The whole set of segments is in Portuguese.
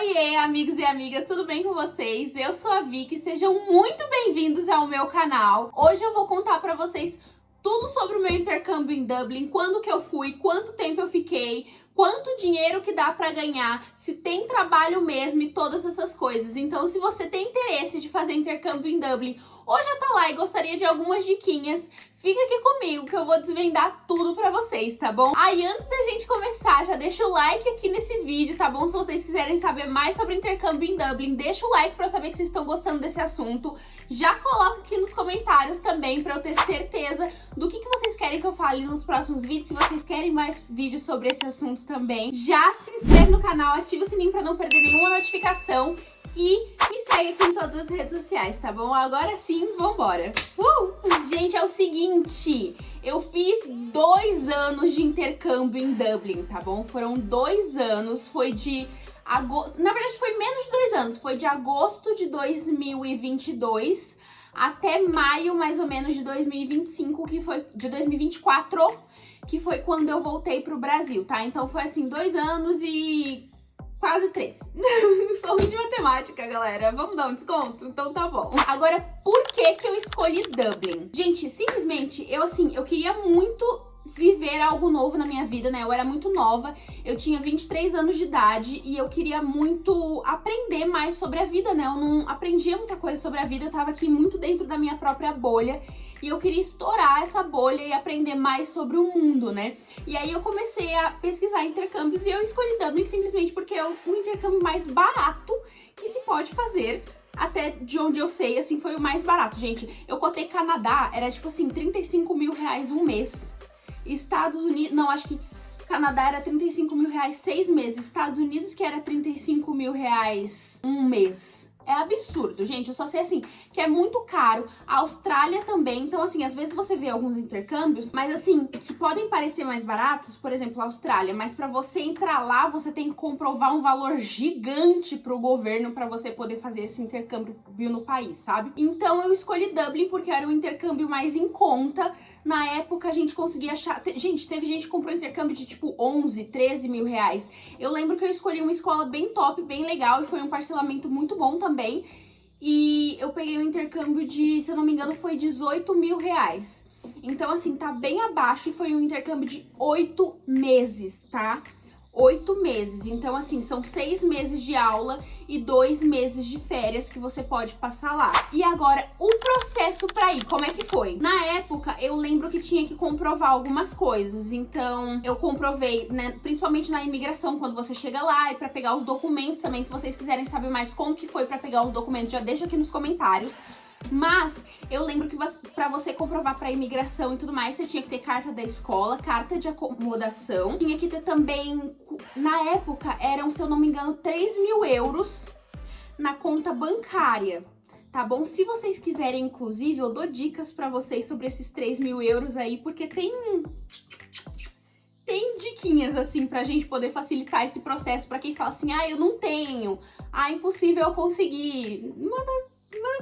Oiê, amigos e amigas, tudo bem com vocês? Eu sou a Vicky, sejam muito bem-vindos ao meu canal. Hoje eu vou contar pra vocês tudo sobre o meu intercâmbio em Dublin, quando que eu fui, quanto tempo eu fiquei, quanto dinheiro que dá pra ganhar, se tem trabalho mesmo e todas essas coisas. Então, se você tem interesse de fazer intercâmbio em Dublin ou já tá lá e gostaria de algumas diquinhas, fica aqui comigo que eu vou desvendar tudo pra vocês, tá bom? Aí, antes da gente começar, já deixa o like aqui nesse vídeo, tá bom? Se vocês quiserem saber mais sobre intercâmbio em Dublin, deixa o like pra eu saber que vocês estão gostando desse assunto. Já coloca aqui nos comentários também pra eu ter certeza do que vocês querem que eu fale nos próximos vídeos, se vocês querem mais vídeos sobre esse assunto também. Já se inscreve no canal, ativa o sininho pra não perder nenhuma notificação e me segue aqui em todas as redes sociais, tá bom? Agora sim, vambora! Gente, é o seguinte, eu fiz 2 anos de intercâmbio em Dublin, tá bom? Foram 2 anos, foi de agosto, na verdade foi menos de 2 anos, foi de agosto de 2022 até maio, mais ou menos, de 2025, que foi de 2024, que foi quando eu voltei pro Brasil, tá? Então foi assim, 2 anos e quase 3. Sou ruim de matemática, galera. Vamos dar um desconto? Então tá bom. Agora, por que que eu escolhi Dublin? Gente, simplesmente, eu queria muito viver algo novo na minha vida, né? Eu era muito nova, eu tinha 23 anos de idade e eu queria muito aprender mais sobre a vida, né? Eu não aprendia muita coisa sobre a vida, eu tava aqui muito dentro da minha própria bolha e eu queria estourar essa bolha e aprender mais sobre o mundo, né? E aí eu comecei a pesquisar intercâmbios e eu escolhi Dublin simplesmente porque é o intercâmbio mais barato que se pode fazer. Até de onde eu sei, assim, foi o mais barato, gente. Eu cotei Canadá, era tipo assim, 35 mil reais um mês. Estados Unidos, não, acho que Canadá era 35 mil reais 6 meses. Estados Unidos que era 35 mil reais um mês. É absurdo, gente, eu só sei assim, que é muito caro. A Austrália também, então assim, às vezes você vê alguns intercâmbios, mas assim, que podem parecer mais baratos, por exemplo, a Austrália, mas pra você entrar lá, você tem que comprovar um valor gigante pro governo pra você poder fazer esse intercâmbio no país, sabe? Então eu escolhi Dublin porque era o intercâmbio mais em conta. Na época a gente conseguia achar... Gente, teve gente que comprou intercâmbio de tipo 11, 13 mil reais. Eu lembro que eu escolhi uma escola bem top, bem legal, e foi um parcelamento muito bom também. E eu peguei um intercâmbio de, se eu não me engano, foi 18 mil reais. Então, assim, tá bem abaixo e foi um intercâmbio de 8 meses, tá? 8 meses. Então, assim, são 6 meses de aula e 2 meses de férias que você pode passar lá. E agora, o processo pra ir, como é que foi? Na época, eu lembro que tinha que comprovar algumas coisas. Então, eu comprovei, né, principalmente na imigração, quando você chega lá, e pra pegar os documentos também. Se vocês quiserem saber mais como que foi pra pegar os documentos, já deixa aqui nos comentários. Mas eu lembro que pra você comprovar pra imigração e tudo mais, você tinha que ter carta da escola, carta de acomodação. Tinha que ter também, na época, eram, se eu não me engano, 3 mil euros na conta bancária, tá bom? Se vocês quiserem, inclusive, eu dou dicas pra vocês sobre esses 3 mil euros aí, porque tem diquinhas, assim, pra gente poder facilitar esse processo. Pra quem fala assim, ah, eu não tenho, ah, impossível eu conseguir.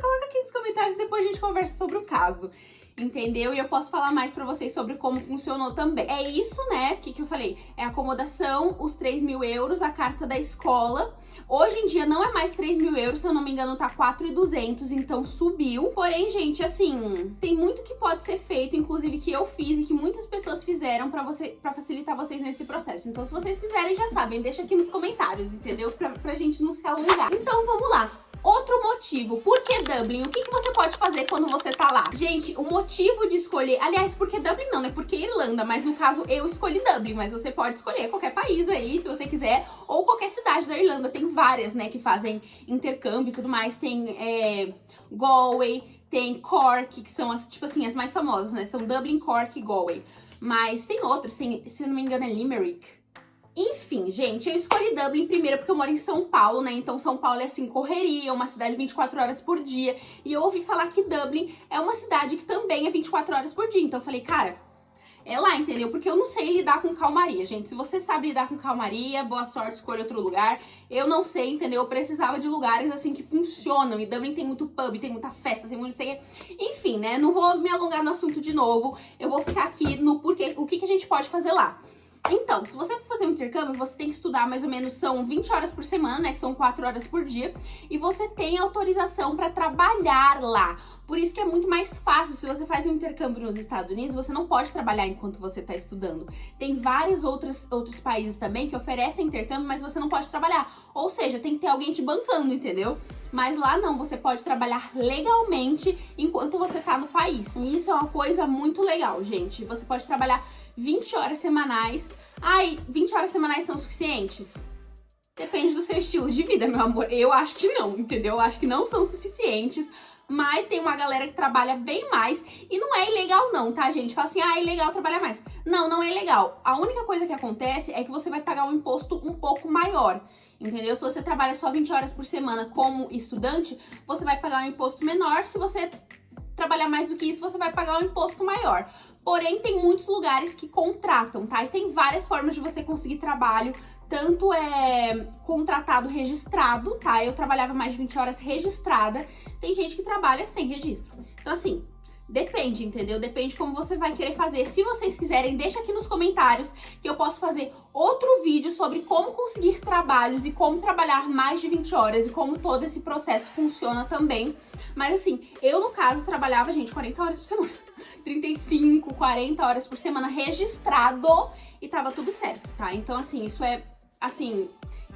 Coloca aqui nos comentários, depois a gente conversa sobre o caso, entendeu? E eu posso falar mais pra vocês sobre como funcionou também. É isso, né? O que eu falei? É a acomodação, os 3 mil euros, a carta da escola. Hoje em dia não é mais 3 mil euros, se eu não me engano tá 4.200, então subiu. Porém, gente, assim, tem muito que pode ser feito, inclusive que eu fiz e que muitas pessoas fizeram pra facilitar vocês nesse processo. Então, se vocês quiserem, já sabem, deixa aqui nos comentários, entendeu? Pra gente não se alongar. Então, vamos lá. Outro motivo, por que Dublin? O que você pode fazer quando você tá lá? Gente, o motivo de escolher... Aliás, por que Dublin não, né? Porque Irlanda, mas no caso eu escolhi Dublin, mas você pode escolher qualquer país aí, se você quiser, ou qualquer cidade da Irlanda. Tem várias, né, que fazem intercâmbio e tudo mais. Tem Galway, tem Cork, que são as, tipo assim, as mais famosas, né? São Dublin, Cork e Galway. Mas tem outros, tem, se não me engano é Limerick. Enfim, gente, eu escolhi Dublin primeiro porque eu moro em São Paulo, né? Então São Paulo é assim, correria, uma cidade 24 horas por dia. E eu ouvi falar que Dublin é uma cidade que também é 24 horas por dia. Então eu falei, cara, é lá, entendeu? Porque eu não sei lidar com calmaria, gente. Se você sabe lidar com calmaria, boa sorte, escolha outro lugar. Eu não sei, entendeu? Eu precisava de lugares assim que funcionam. E Dublin tem muito pub, tem muita festa, tem muito... Enfim, né? Não vou me alongar no assunto de novo. Eu vou ficar aqui no porquê, o que a gente pode fazer lá. Então, se você for fazer um intercâmbio, você tem que estudar mais ou menos, são 20 horas por semana, né, que são 4 horas por dia, e você tem autorização para trabalhar lá. Por isso que é muito mais fácil. Se você faz um intercâmbio nos Estados Unidos, você não pode trabalhar enquanto você está estudando. Tem vários outros países também que oferecem intercâmbio, mas você não pode trabalhar. Ou seja, tem que ter alguém te bancando, entendeu? Mas lá não, você pode trabalhar legalmente enquanto você tá no país. E isso é uma coisa muito legal, gente. Você pode trabalhar 20 horas semanais. Ai, 20 horas semanais são suficientes? Depende do seu estilo de vida, meu amor. Eu acho que não, entendeu? Eu acho que não são suficientes. Mas tem uma galera que trabalha bem mais. E não é ilegal não, tá, gente? Fala assim, ah, é ilegal trabalhar mais. Não, não é ilegal. A única coisa que acontece é que você vai pagar um imposto um pouco maior. Entendeu? Se você trabalha só 20 horas por semana como estudante, você vai pagar um imposto menor. Se você trabalhar mais do que isso, você vai pagar um imposto maior. Porém, tem muitos lugares que contratam, tá? E tem várias formas de você conseguir trabalho. Tanto é contratado registrado, tá? Eu trabalhava mais de 20 horas registrada. Tem gente que trabalha sem registro. Então, assim, depende, entendeu? Depende como você vai querer fazer. Se vocês quiserem, deixa aqui nos comentários que eu posso fazer outro vídeo sobre como conseguir trabalhos e como trabalhar mais de 20 horas e como todo esse processo funciona também. Mas, assim, eu, no caso, trabalhava, gente, 40 horas por semana. 35, 40 horas por semana registrado e tava tudo certo, tá? Então, assim, isso é, assim,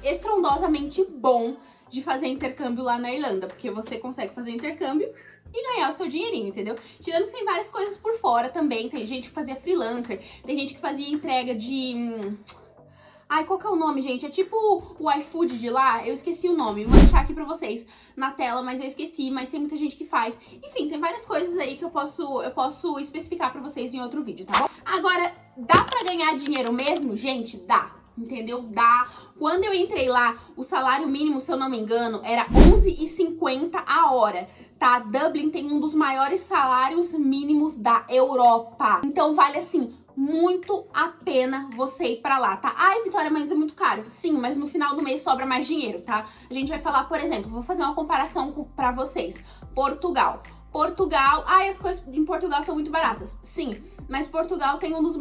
estrondosamente bom de fazer intercâmbio lá na Irlanda, porque você consegue fazer intercâmbio e ganhar o seu dinheirinho, entendeu? Tirando que tem várias coisas por fora também, tem gente que fazia freelancer, tem gente que fazia entrega de... Ai, qual que é o nome, gente? É tipo o iFood de lá, eu esqueci o nome, vou deixar aqui pra vocês na tela, mas eu esqueci, mas tem muita gente que faz. Enfim, tem várias coisas aí que eu posso especificar pra vocês em outro vídeo, tá bom? Agora, dá pra ganhar dinheiro mesmo? Gente, dá. Entendeu? Dá. Quando eu entrei lá, o salário mínimo, se eu não me engano, era R$11,50 a hora, tá? Dublin tem um dos maiores salários mínimos da Europa. Então vale assim muito a pena você ir pra lá, tá? Ai, Vitória, mas é muito caro. Sim, mas no final do mês sobra mais dinheiro, tá? A gente vai falar, por exemplo, vou fazer uma comparação pra vocês. Portugal. Ai, as coisas em Portugal são muito baratas. Sim, mas Portugal tem um dos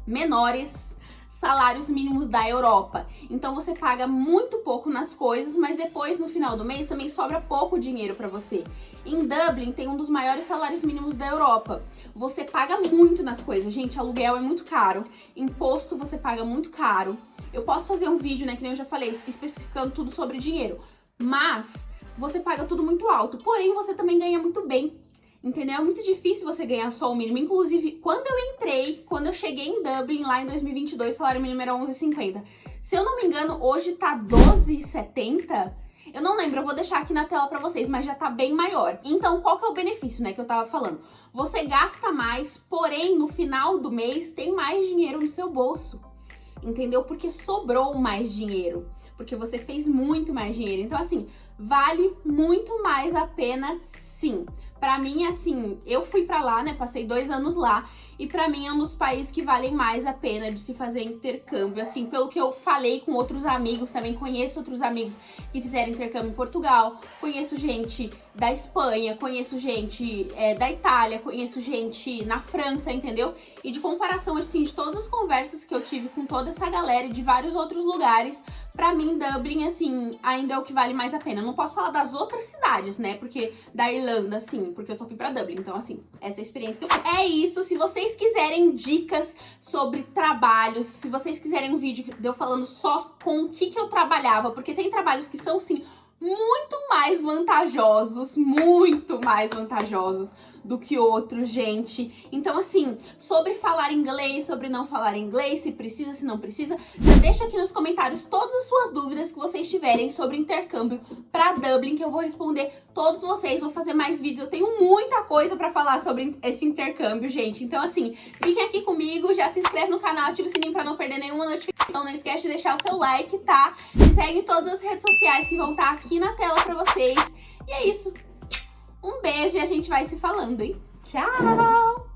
menores salários mínimos da Europa. Então você paga muito pouco nas coisas, mas depois no final do mês também sobra pouco dinheiro pra você. Em Dublin tem um dos maiores salários mínimos da Europa. Você paga muito nas coisas, gente, aluguel é muito caro, imposto você paga muito caro. Eu posso fazer um vídeo, né, que nem eu já falei, especificando tudo sobre dinheiro, mas você paga tudo muito alto, porém você também ganha muito bem. Entendeu? É muito difícil você ganhar só o mínimo. Inclusive, quando eu cheguei em Dublin, lá em 2022, o salário mínimo era R$11,50. Se eu não me engano, hoje tá R$12,70. Eu não lembro, eu vou deixar aqui na tela pra vocês, mas já tá bem maior. Então, qual que é o benefício, né, que eu tava falando? Você gasta mais, porém, no final do mês, tem mais dinheiro no seu bolso. Entendeu? Porque sobrou mais dinheiro. Porque você fez muito mais dinheiro. Então, assim, vale muito mais a pena, sim. Pra mim, assim, eu fui pra lá, né, passei 2 anos lá, e pra mim é um dos países que valem mais a pena de se fazer intercâmbio, assim, pelo que eu falei com outros amigos, também conheço outros amigos que fizeram intercâmbio em Portugal, conheço gente da Espanha, conheço gente da Itália, conheço gente na França, entendeu? E de comparação, assim, de todas as conversas que eu tive com toda essa galera e de vários outros lugares, pra mim, Dublin, assim, ainda é o que vale mais a pena. Eu não posso falar das outras cidades, né, porque da Irlanda, assim, porque eu só fui pra Dublin. Então, assim, essa é a experiência que eu fui. É isso, se vocês quiserem dicas sobre trabalhos, se vocês quiserem um vídeo de eu falando só com o que eu trabalhava, porque tem trabalhos que são, sim, muito mais vantajosos do que outros, gente. Então, assim, sobre falar inglês, sobre não falar inglês, se precisa, se não precisa, já deixa aqui nos comentários todas as suas dúvidas que vocês tiverem sobre intercâmbio pra Dublin, que eu vou responder todos vocês. Vou fazer mais vídeos, eu tenho muita coisa pra falar sobre esse intercâmbio, gente. Então, assim, fiquem aqui comigo, já se inscreve no canal, ativa o sininho pra não perder nenhuma notificação. Não esquece de deixar o seu like, tá? Me segue em todas as redes sociais que vão estar aqui na tela pra vocês. E é isso. Um beijo e a gente vai se falando, hein? Tchau!